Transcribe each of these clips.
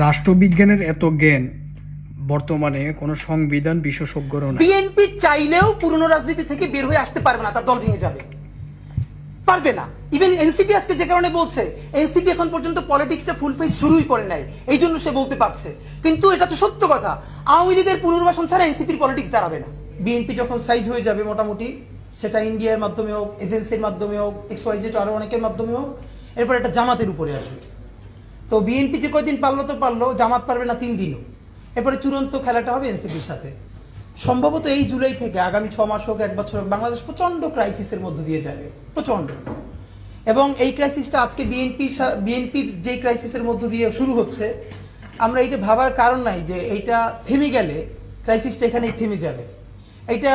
রাষ্ট্রবিজ্ঞানের এত জ্ঞান বর্তমানে কোনো সংবিধান বিশেষজ্ঞরও নাই। বিএনপি চাইলেও পুরনো রাজনীতি থেকে বের হয়ে আসতে পারবে না, তার দল ভেঙে যাবে, পারবে না। ইভেন এনসিপি আজকে যে কারণে বলছে, এনসিপি এখন পর্যন্ত পলিটিক্সটা ফুল ফেজ শুরুই করে নাই, এই জন্য সে বলতে পারছে। কিন্তু এটা তো সত্য কথা, আওয়ামী লীগের পুনর্বাসন ছাড়া এনসিপির পলিটিক্স দাঁড়াবে না। বিএনপি যখন সাইজ হয়ে যাবে মোটামুটি, সেটা ইন্ডিয়ার মাধ্যমে হোক, এজেন্সির মাধ্যমে হোক, XYZ আরো অনেকের মাধ্যমে হোক, এরপর একটা জামাতের উপরে আসবে। তো বিএনপি যে কয়দিন পারলো তো পারলো, জামাত পারবে না 3 দিনও। এরপরে চূড়ান্ত খেলাটা হবে এনসিপির সাথে। সম্ভবত এই জুলাই থেকে আগামী 6 মাস হোক, 1 বছর হোক, বাংলাদেশ প্রচন্ড ক্রাইসিসের মধ্য দিয়ে যাবে, প্রচন্ড। এবং এই ক্রাইসিসটা আজকে বিএনপির যে ক্রাইসিসের মধ্য দিয়ে শুরু হচ্ছে, আমরা এটা ভাবার কারণ নাই যে এইটা থেমে গেলে ক্রাইসিসটা এখানেই থেমে যাবে। এটা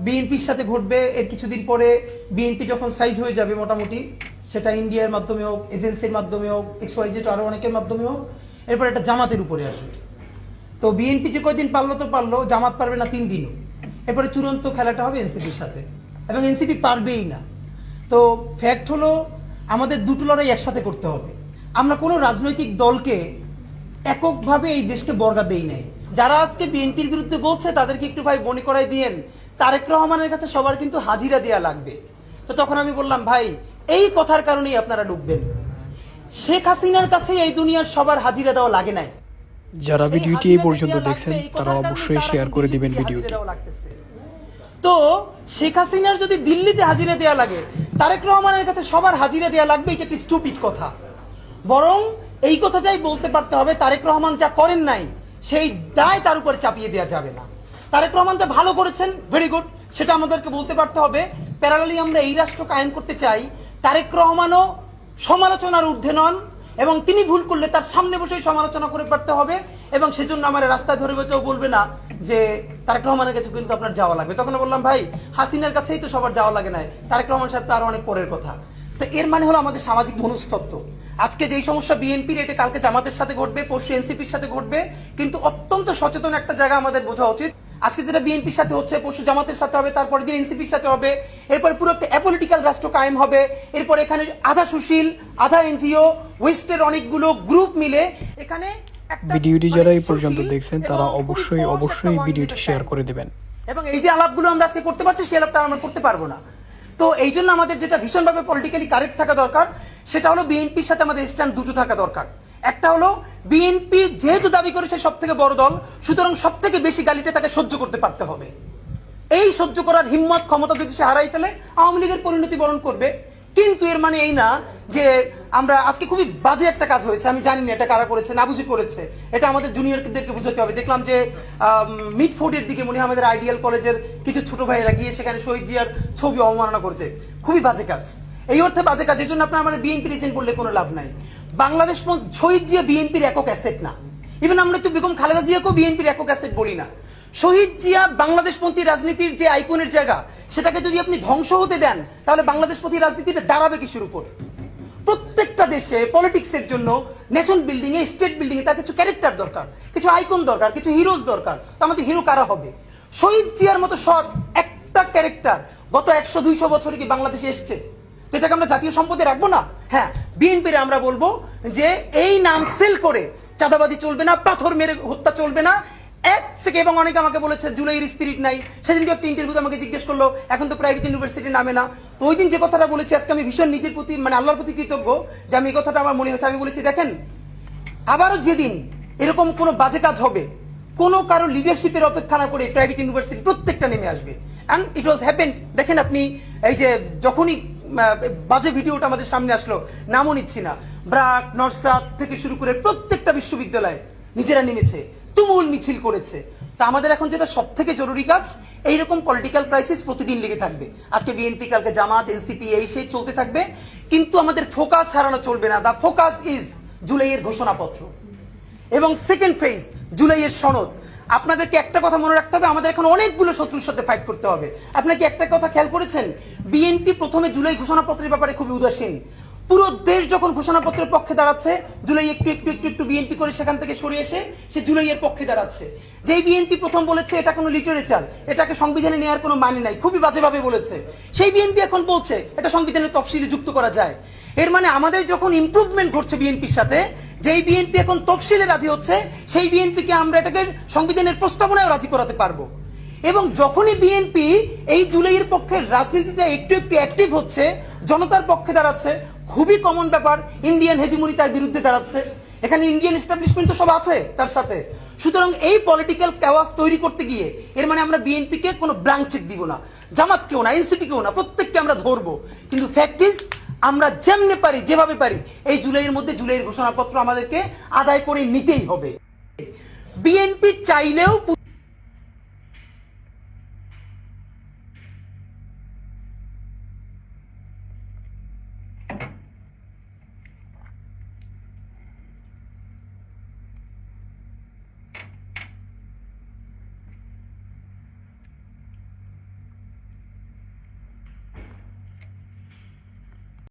বিএনপির সাথে ঘটবে এর কিছুদিন পরে। বিএনপি যখন সাইজ হয়ে যাবে মোটামুটি, সেটা ইন্ডিয়ার মাধ্যমে হোক, এজেন্সির মাধ্যমে হোক, XYZ আরো অনেকের মাধ্যমে হোক, এরপর একটা জামাতের উপরে আসবে। তো বিএনপি যে কয়দিন পারলো তো পারলো, জামাত পারবে না 3 দিনও। এরপরে চূড়ান্ত খেলাটা হবে এনসিপির সাথে, এবং এনসিপি পারবেই না। তো ফ্যাক্ট হলো আমাদের দুটো লড়াই একসাথে করতে হবে। আমরা কোনো রাজনৈতিক দলকে এককভাবে এই দেশকে বর্গা দেই নাই। যারা আজকে বিএনপির বিরুদ্ধে বলছে তাদেরকে একটু ভাই মনে করাই দিয়েন, তারেক রহমানের কাছে সবার কিন্তু হাজিরা দেয়া লাগবে। তো তখন আমি বললাম, ভাই এই কথার কারণেই আপনারা ডুববেন। শেখ হাসিনার কাছে এই দুনিয়ার সবার হাজিরা দেওয়া লাগে নাই। যারা ভিডিওটি এই পর্যন্ত দেখছেন তারা অবশ্যই শেয়ার করে দিবেন ভিডিওটি। তো শেখ হাসিনার যদি দিল্লিতে হাজিরা দেয়া লাগে, তারেক রহমানের কাছে সবার হাজিরা দেয়া লাগবে, এটা একটি স্টুপিড কথা। বরং এই কথাটাই বলতে পারতে হবে, তারেক রহমান যা করেন নাই সেই দায় তার উপর চাপিয়ে দেওয়া যাবে না। তারেক রহমান যা ভালো করেছেন, ভেরি গুড, সেটা আমাদেরকে বলতে পারতে হবে। প্যারালালি আমরা এই রাষ্ট্র কায়েম করতে চাই, তারেক রহমানও সমালোচনার ঊর্ধ্বে নন, এবং তিনি ভুল করলে তার সামনে বসেই সমালোচনা করে পারতে হবে। এবং সেজন্য আমার রাস্তায় ধরে কেউ বলবে না যে তারেক রহমানের কাছে কিন্তু আপনার যাওয়া লাগবে। তখন বললাম, ভাই হাসিনার কাছেই তো সবার যাওয়া লাগে নাই, তারেক রহমান সাহেব তো আরো অনেক পরের কথা। তো এর মানে হলো আমাদের সামাজিক মনস্তত্ত্ব। আজকে যেই সমস্যা বিএনপির, এটা কালকে জামাতের সাথে ঘটবে, পরশু এনসিপির সাথে ঘটবে। কিন্তু অত্যন্ত সচেতন একটা জায়গা আমাদের বোঝা উচিত, আজকে যেটা বিএনপির সাথে হচ্ছে পরশু জামাতের সাথে হবে, তারপরে দিন এনসিপির সাথে হবে, এরপরে পুরো একটা অ্যাপলিটিক্যাল রাষ্ট্র কায়েম হবে। এরপর এখানে আধা সুশীল, আধা এনজিও, ওয়েস্টের অনেকগুলো গ্রুপ মিলে এখানে ভিডিওটি যারা এই পর্যন্ত দেখছেন তারা অবশ্যই ভিডিওটি শেয়ার করে দিবেন। এবং এই যে আলাপগুলো আমরা আজকে করতে পারছি, সেই আলাপটা আমরা করতে পারবো না। তো এই জন্য আমাদের যেটা ভীষণভাবে পলিটিক্যালি কারেক্ট থাকা দরকার, সেটা হলো বিএনপির সাথে আমাদের স্ট্যান্ড দুটো থাকা দরকার। একটা হলো বিএনপি যেহেতু দাবি করেছে সব থেকে বড় দল, সুতরাং সব থেকে বেশি গালিটা তাকে সহ্য করতে পারতে হবে। এই সহ্য করার হিম্মত, ক্ষমতা যদি সে হারাই ফেলে, আওয়ামী লীগের পরিণতি বরণ করবে। কিন্তু এর মানে এই না যে আমরা আজকে খুবই বাজে একটা কাজ হয়েছে, আমি জানি না এটা কারা করেছে, না বুঝে করেছে, এটা আমাদের জুনিয়রদেরকে বুঝাতে হবে। দেখলাম যে মিডফোর্ডের দিকে মনে হয় আমাদের আইডিয়াল কলেজের কিছু ছোট ভাইয়েরা গিয়ে সেখানে শহীদ জিয়ার ছবি অবমাননা করেছে। খুবই বাজে কাজ, এই অর্থে বাজে কাজ। এই জন্য আপনার মানে বিএনপির এজেন্ট বললে কোনো লাভ নাই। বাংলাদেশ শহীদ জিয়া বিএনপির একক অ্যাসেট না। ইভেন আমরা তো বেগম খালেদা জিয়াকেও বিএনপির একক অ্যাসেট বলি না। শহীদ জিয়া বাংলাদেশপন্থী রাজনীতির যে আইকনের জায়গা, সেটাকে যদি আপনি ধ্বংস হতে দেন, তাহলে বাংলাদেশপন্থী রাজনীতিতে দাঁড়াবে কিসের উপর? প্রত্যেকটা দেশে পলিটিক্সের জন্য, নেশন বিল্ডিং এ, স্টেট বিল্ডিং এ তার কিছু ক্যারেক্টার দরকার, কিছু আইকন দরকার, কিছু হিরোজ দরকার। তো আমাদের হিরো কারা হবে? শহীদ জিয়ার মতো সৎ একটা ক্যারেক্টার গত 100-200 বছরে কি বাংলাদেশে এসছে? তো এটাকে আমরা জাতীয় সম্পদে রাখবো না? হ্যাঁ, বিএনপির আমরা বলবো যে এই নাম সেল করে চাঁদাবাদী চলবে না, পাথর মেরে হত্যা চলবে না। এক থেকে, এবং অনেকে আমাকে বলেছে জুলাইয়ের স্পিরিট নাই। সেদিনকে একটা ইন্টারভিউতে আমাকে জিজ্ঞেস করলো, এখন তো প্রাইভেট ইউনিভার্সিটি নামে না। তো ওই দিন যে কথাটা বলেছি, আজকে আমি ভীষণ নিজের প্রতি, মানে আল্লাহর প্রতি কৃতজ্ঞ যে আমি এই কথাটা আমার মনে হয়েছে। আমি বলেছি, দেখেন, আবারও যেদিন এরকম কোনো বাজে কাজ হবে, কোনো কারো লিডারশিপের অপেক্ষা না করে প্রাইভেট ইউনিভার্সিটি প্রত্যেকটা নেমে আসবে। And it was happened. দেখেন আপনি, এই যে যখনই বাজে ভিডিওটা আমাদের সামনে আসলো, নামও নিচ্ছি না, ব্রাক, নরসাদ থেকে শুরু করে প্রত্যেকটা বিশ্ববিদ্যালয় নিজেরা নেমেছে, তুমুল মিছিল করেছে। তা আমাদের এখন যেটা সব থেকে জরুরি কাজ, এইরকম পলিটিক্যাল ক্রাইসিস প্রতিদিন লেগে থাকবে। আজকে বিএনপি, কালকে জামাত, এনসিপি, এই সেই চলতে থাকবে, কিন্তু আমাদের ফোকাস হারানো চলবে না। দা ফোকাস ইজ জুলাইয়ের ঘোষণাপত্র এবং সেকেন্ড ফেজ জুলাইয়ের সনদ। আপনাদেরকে একটা কথা মনে রাখতে হবে, আমাদের এখন অনেকগুলো শত্রুর সাথে ফাইট করতে হবে। আপনাকে একটা কথা খেয়াল করেছেন, বিএনপি প্রথমে জুলাই ঘোষণাপত্রের ব্যাপারে খুবই উদাসীন। পুরো দেশ যখন ঘোষণাপত্রের পক্ষে দাঁড়াচ্ছে, জুলাই একটু একটু একটু একটু বিএনপি করে সেখান থেকে সরে এসে সে জুলাইয়ের পক্ষে দাঁড়াচ্ছে। যেই বিএনপি প্রথম বলেছে এটা কোনো লিটারেচার, এটাকে সংবিধানে নেওয়ার কোনো মানে নাই, খুবই বাজেভাবে বলেছে, সেই বিএনপি এখন বলছে এটা সংবিধানের তফসিলে যুক্ত করা যায়। এর মানে আমাদের যখন ইমপ্রুভমেন্ট ঘটছে বিএনপির সাথে, যেই বিএনপি এখন তফসিলে রাজি হচ্ছে, সেই বিএনপিকে আমরা এটাকে সংবিধানের প্রস্তাবনায় রাজি করাতে পারবো। এবং যখনই বিএনপি এই জুলাইয়ের পক্ষে রাজনীতিতে একটু একটু অ্যাক্টিভ হচ্ছে, জনতার পক্ষে দাঁড়াচ্ছে, খুবই কমন ব্যাপার, ইন্ডিয়ান হেজিমনি তার বিরুদ্ধে দাঁড়াচ্ছে, এখানে ইন্ডিয়ান এস্টাবলিশমেন্ট তো সব আছে তার সাথে। সুতরাং এই পলিটিক্যাল ক্যাওয়াস তৈরি করতে গিয়ে এর মানে আমরা বিএনপিকে কোনো ব্ল্যাঙ্ক চেক দিব না, জামাতকেও না, এনসিপি কেও না, প্রত্যেককে আমরা ধরবো। কিন্তু ফ্যাক্ট ইজ আমরা যেমনি পারি, যেভাবে পারি, এই জুলাইয়ের মধ্যে জুলাইয়ের ঘোষণাপত্র আমাদেরকে আদায় করে নিতেই হবে। বিএনপি চাইলেও